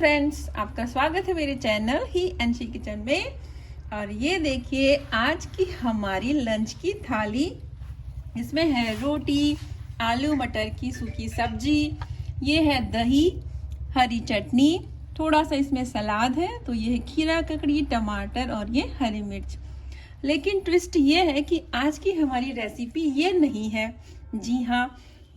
Friends, आपका स्वागत है मेरे चैनल ही एंशी किचन में। और ये देखिए आज की हमारी लंच की थाली। इसमें है रोटी, आलू मटर की सूखी सब्जी, ये है दही, हरी चटनी, थोड़ा सा इसमें सलाद है, तो ये है खीरा ककड़ी, टमाटर और ये हरी मिर्च। लेकिन ट्विस्ट ये है कि आज की हमारी रेसिपी ये नहीं है। जी हाँ,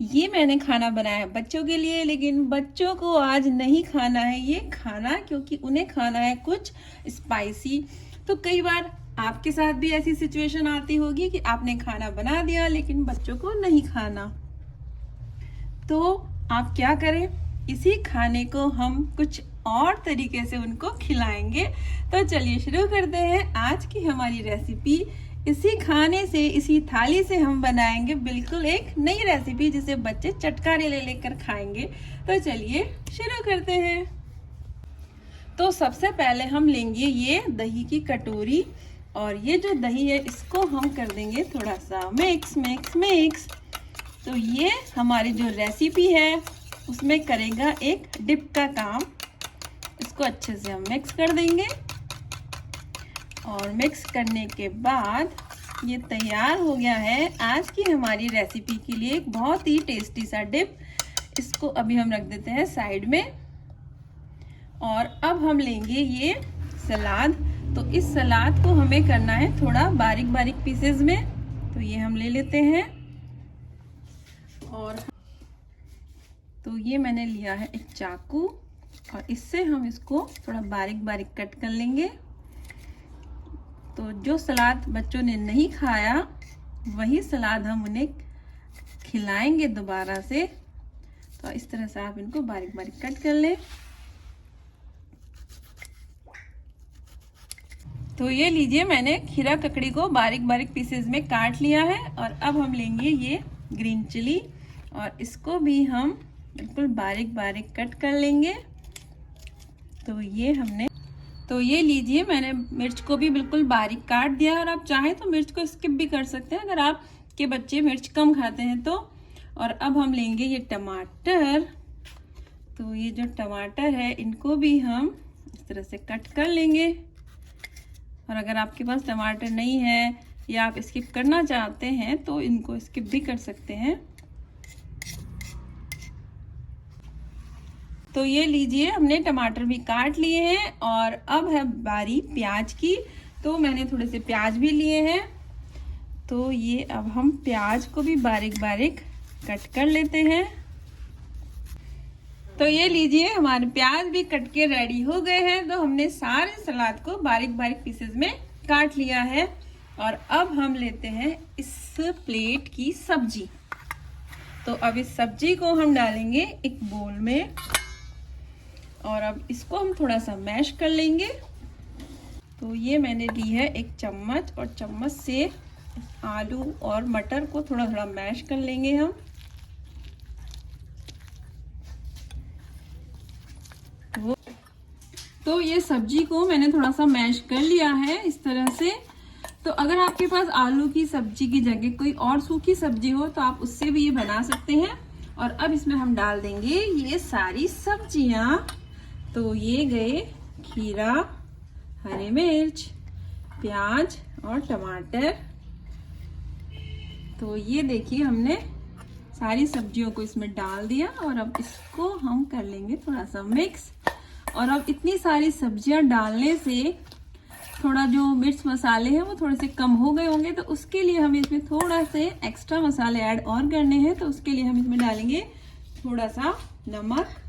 ये मैंने खाना बनाया है बच्चों के लिए, लेकिन बच्चों को आज नहीं खाना है ये खाना, क्योंकि उन्हें खाना है कुछ स्पाइसी। तो कई बार आपके साथ भी ऐसी सिचुएशन आती होगी कि आपने खाना बना दिया लेकिन बच्चों को नहीं खाना, तो आप क्या करें? इसी खाने को हम कुछ और तरीके से उनको खिलाएंगे। तो चलिए शुरू करते हैं आज की हमारी रेसिपी। इसी खाने से, इसी थाली से हम बनाएंगे बिल्कुल एक नई रेसिपी जिसे बच्चे चटकारे ले लेकर खाएंगे। तो चलिए शुरू करते हैं। तो सबसे पहले हम लेंगे ये दही की कटोरी, और ये जो दही है इसको हम कर देंगे थोड़ा सा मिक्स मिक्स मिक्स। तो ये हमारी जो रेसिपी है उसमें करेगा एक डिप का काम। इसको अच्छे से हम मिक्स कर देंगे, और मिक्स करने के बाद ये तैयार हो गया है आज की हमारी रेसिपी के लिए एक बहुत ही टेस्टी सा डिप। इसको अभी हम रख देते हैं साइड में। और अब हम लेंगे ये सलाद। तो इस सलाद को हमें करना है थोड़ा बारीक बारीक पीसेस में। तो ये हम ले लेते हैं, और तो ये मैंने लिया है एक चाकू, और इससे हम इसको थोड़ा बारीक बारीक कट कर लेंगे। तो जो सलाद बच्चों ने नहीं खाया वही सलाद हम उन्हें खिलाएंगे दोबारा से। तो इस तरह से आप इनको बारीक बारीक कट कर लें। तो ये लीजिए, मैंने खीरा ककड़ी को बारीक बारीक पीसेस में काट लिया है। और अब हम लेंगे ये ग्रीन चिली, और इसको भी हम बिल्कुल बारीक बारीक कट कर लेंगे। तो ये लीजिए, मैंने मिर्च को भी बिल्कुल बारीक काट दिया है। और आप चाहें तो मिर्च को स्किप भी कर सकते हैं अगर आपके बच्चे मिर्च कम खाते हैं तो। और अब हम लेंगे ये टमाटर। तो ये जो टमाटर है इनको भी हम इस तरह से कट कर लेंगे। और अगर आपके पास टमाटर नहीं है या आप स्किप करना चाहते हैं तो इनको स्किप भी कर सकते हैं। तो ये लीजिए, हमने टमाटर भी काट लिए हैं। और अब है बारी प्याज की। तो मैंने थोड़े से प्याज भी लिए हैं। तो ये अब हम प्याज को भी बारीक बारीक कट कर लेते हैं। तो ये लीजिए, हमारे प्याज भी कट के रेडी हो गए हैं। तो हमने सारे सलाद को बारीक बारीक पीसेस में काट लिया है। और अब हम लेते हैं इस प्लेट की सब्जी। तो अब इस सब्जी को हम डालेंगे एक बोल में, और अब इसको हम थोड़ा सा मैश कर लेंगे। तो ये मैंने ली है एक चम्मच, और चम्मच से आलू और मटर को थोड़ा थोड़ा मैश कर लेंगे हम। तो ये सब्जी को मैंने थोड़ा सा मैश कर लिया है इस तरह से। तो अगर आपके पास आलू की सब्जी की जगह कोई और सूखी सब्जी हो तो आप उससे भी ये बना सकते हैं। और अब इसमें हम डाल देंगे ये सारी सब्जियां। तो ये गए खीरा, हरी मिर्च, प्याज और टमाटर। तो ये देखिए, हमने सारी सब्जियों को इसमें डाल दिया। और अब इसको हम कर लेंगे थोड़ा सा मिक्स। और अब इतनी सारी सब्जियां डालने से थोड़ा जो मिर्च मसाले हैं वो थोड़े से कम हो गए होंगे। तो उसके लिए हमें इसमें थोड़ा से एक्स्ट्रा मसाले ऐड और करने हैं। तो उसके लिए हम इसमें डालेंगे थोड़ा सा नमक।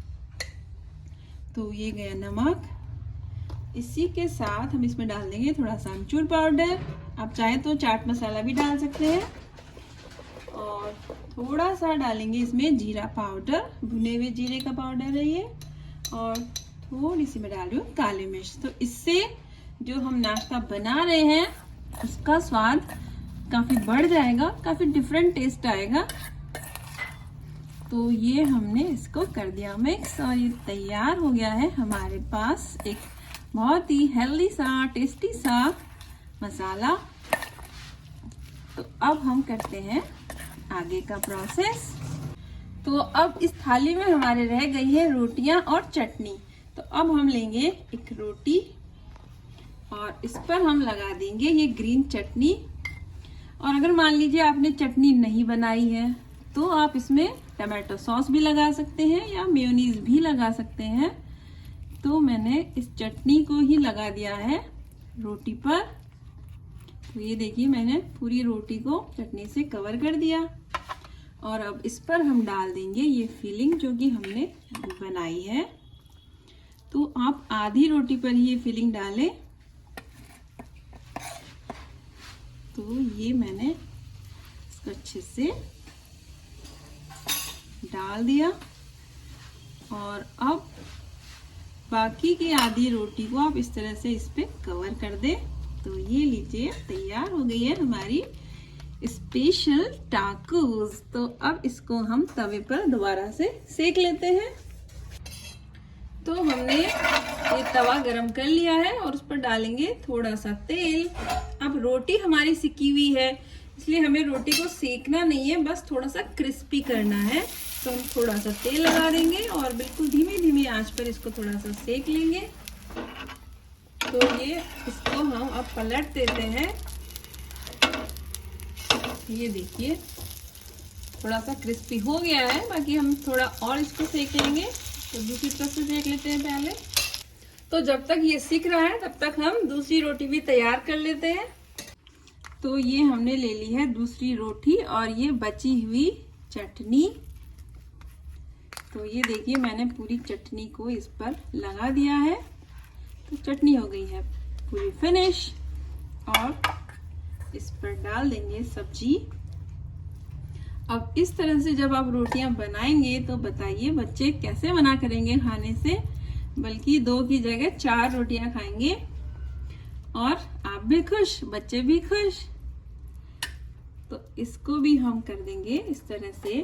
तो ये गया नमक। इसी के साथ हम इसमें डाल देंगे थोड़ा सा अमचूर पाउडर। आप चाहे तो चाट मसाला भी डाल सकते हैं। और थोड़ा सा डालेंगे इसमें जीरा पाउडर, भुने हुए जीरे का पाउडर है ये। और थोड़ी सी मैं डाल रही हूँ काली मिर्च। तो इससे जो हम नाश्ता बना रहे हैं उसका स्वाद काफी बढ़ जाएगा, काफी डिफरेंट टेस्ट आएगा। तो ये हमने इसको कर दिया मिक्स, और ये तैयार हो गया है हमारे पास एक बहुत ही हेल्दी सा, टेस्टी सा मसाला। तो अब हम करते हैं आगे का प्रोसेस। तो अब इस थाली में हमारे रह गई है रोटियां और चटनी। तो अब हम लेंगे एक रोटी और इस पर हम लगा देंगे ये ग्रीन चटनी। और अगर मान लीजिए आपने चटनी नहीं बनाई है तो आप इसमें टमाटो सॉस भी लगा सकते हैं या मेयोनीज भी लगा सकते हैं। तो मैंने इस चटनी को ही लगा दिया है रोटी पर। तो ये देखिए मैंने पूरी रोटी को चटनी से कवर कर दिया। और अब इस पर हम डाल देंगे ये फिलिंग जो कि हमने बनाई है। तो आप आधी रोटी पर ही ये फिलिंग डालें। तो ये मैंने इसको अच्छे से डाल दिया और अब बाकी की आधी रोटी को आप इस तरह से इस पे कवर कर दे। तो ये लीजिए तैयार हो गई है हमारी स्पेशल टाकोस। तो अब इसको हम तवे पर दोबारा से सेक लेते हैं। तो हमने ये तवा गरम कर लिया है और उस पर डालेंगे थोड़ा सा तेल। अब रोटी हमारी सिकी हुई है इसलिए हमें रोटी को सेकना नहीं है, बस थोड़ा सा क्रिस्पी करना है। तो हम थोड़ा सा तेल लगा देंगे और बिल्कुल धीमी धीमी आंच पर इसको थोड़ा सा सेक लेंगे। तो ये इसको हम अब पलट देते हैं। ये देखिए थोड़ा सा क्रिस्पी हो गया है, बाकी हम थोड़ा और इसको सेक लेंगे। तो दूसरी तरफ से सेक लेते हैं पहले। तो जब तक ये सिक रहा है तब तक हम दूसरी रोटी भी तैयार कर लेते हैं। तो ये हमने ले ली है दूसरी रोटी और ये बची हुई चटनी। तो ये देखिए मैंने पूरी चटनी को इस पर लगा दिया है। तो चटनी हो गई है पूरी फिनिश। और इस पर डाल देंगे सब्जी। अब इस तरह से जब आप रोटियां बनाएंगे तो बताइए बच्चे कैसे मना करेंगे खाने से, बल्कि 2 की जगह 4 रोटियां खाएंगे और आप भी खुश, बच्चे भी खुश। तो इसको भी हम कर देंगे इस तरह से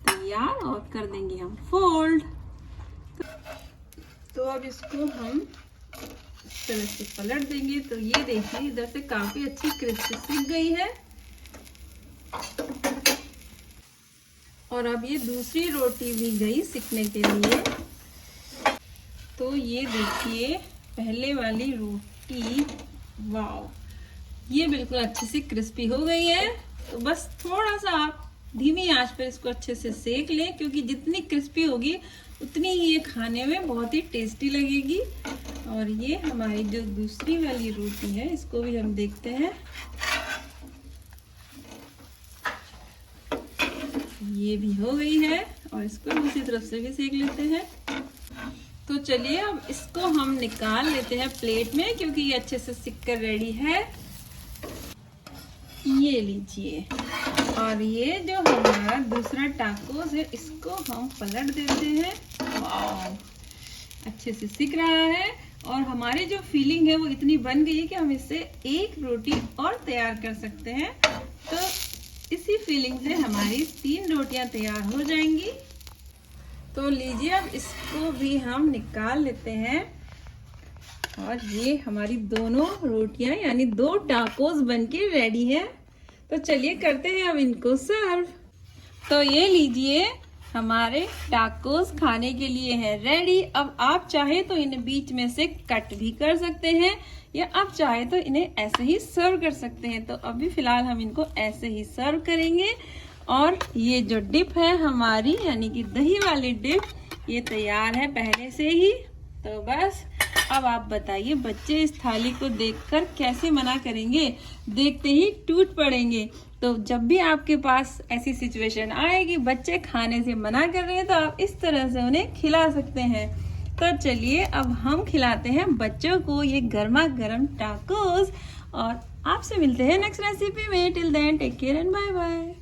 तैयार और कर देंगे हम फोल्ड। तो अब इसको हम इस तरह से पलट देंगे। तो ये देखिए इधर से काफी अच्छी क्रिस्पी सिक गई है। और अब ये दूसरी रोटी भी गई सिकने के लिए। तो ये देखिए पहले वाली रोटी, वाव, ये बिल्कुल अच्छे से क्रिस्पी हो गई है। तो बस थोड़ा सा आप धीमी आंच पर इसको अच्छे से सेक लें, क्योंकि जितनी क्रिस्पी होगी उतनी ही ये खाने में बहुत ही टेस्टी लगेगी। और ये हमारी जो दूसरी वाली रोटी है इसको भी हम देखते हैं। ये भी हो गई है और इसको दूसरी तरफ से भी सेक लेते हैं। तो चलिए अब इसको हम निकाल लेते हैं प्लेट में, क्योंकि ये अच्छे से सिक कर रेडी है। ये लीजिए, और ये जो हमारा दूसरा टाकोस है इसको हम पलट देते हैं। वाव, अच्छे से सिक रहा है और हमारी जो फीलिंग है वो इतनी बन गई है कि हम इससे एक रोटी और तैयार कर सकते हैं। तो इसी फीलिंग से हमारी 3 रोटियां तैयार हो जाएंगी। तो लीजिए अब इसको भी हम निकाल लेते हैं। और ये हमारी दोनों रोटियां यानी 2 टाकोस बनके रेडी है। तो चलिए करते हैं अब इनको सर्व। तो ये लीजिए हमारे टाकोस खाने के लिए है रेडी। अब आप चाहे तो इन्हें बीच में से कट भी कर सकते हैं या आप चाहे तो इन्हें ऐसे ही सर्व कर सकते हैं। तो अभी फिलहाल हम इनको ऐसे ही सर्व करेंगे। और ये जो डिप है हमारी यानी कि दही वाली डिप, ये तैयार है पहले से ही। तो बस अब आप बताइए बच्चे इस थाली को देखकर कैसे मना करेंगे, देखते ही टूट पड़ेंगे। तो जब भी आपके पास ऐसी सिचुएशन आएगी बच्चे खाने से मना कर रहे हैं तो आप इस तरह से उन्हें खिला सकते हैं। तो चलिए अब हम खिलाते हैं बच्चों को ये गर्मा गर्म टाकोस। और आपसे मिलते हैं नेक्स्ट रेसिपी में। Till then take care and bye bye.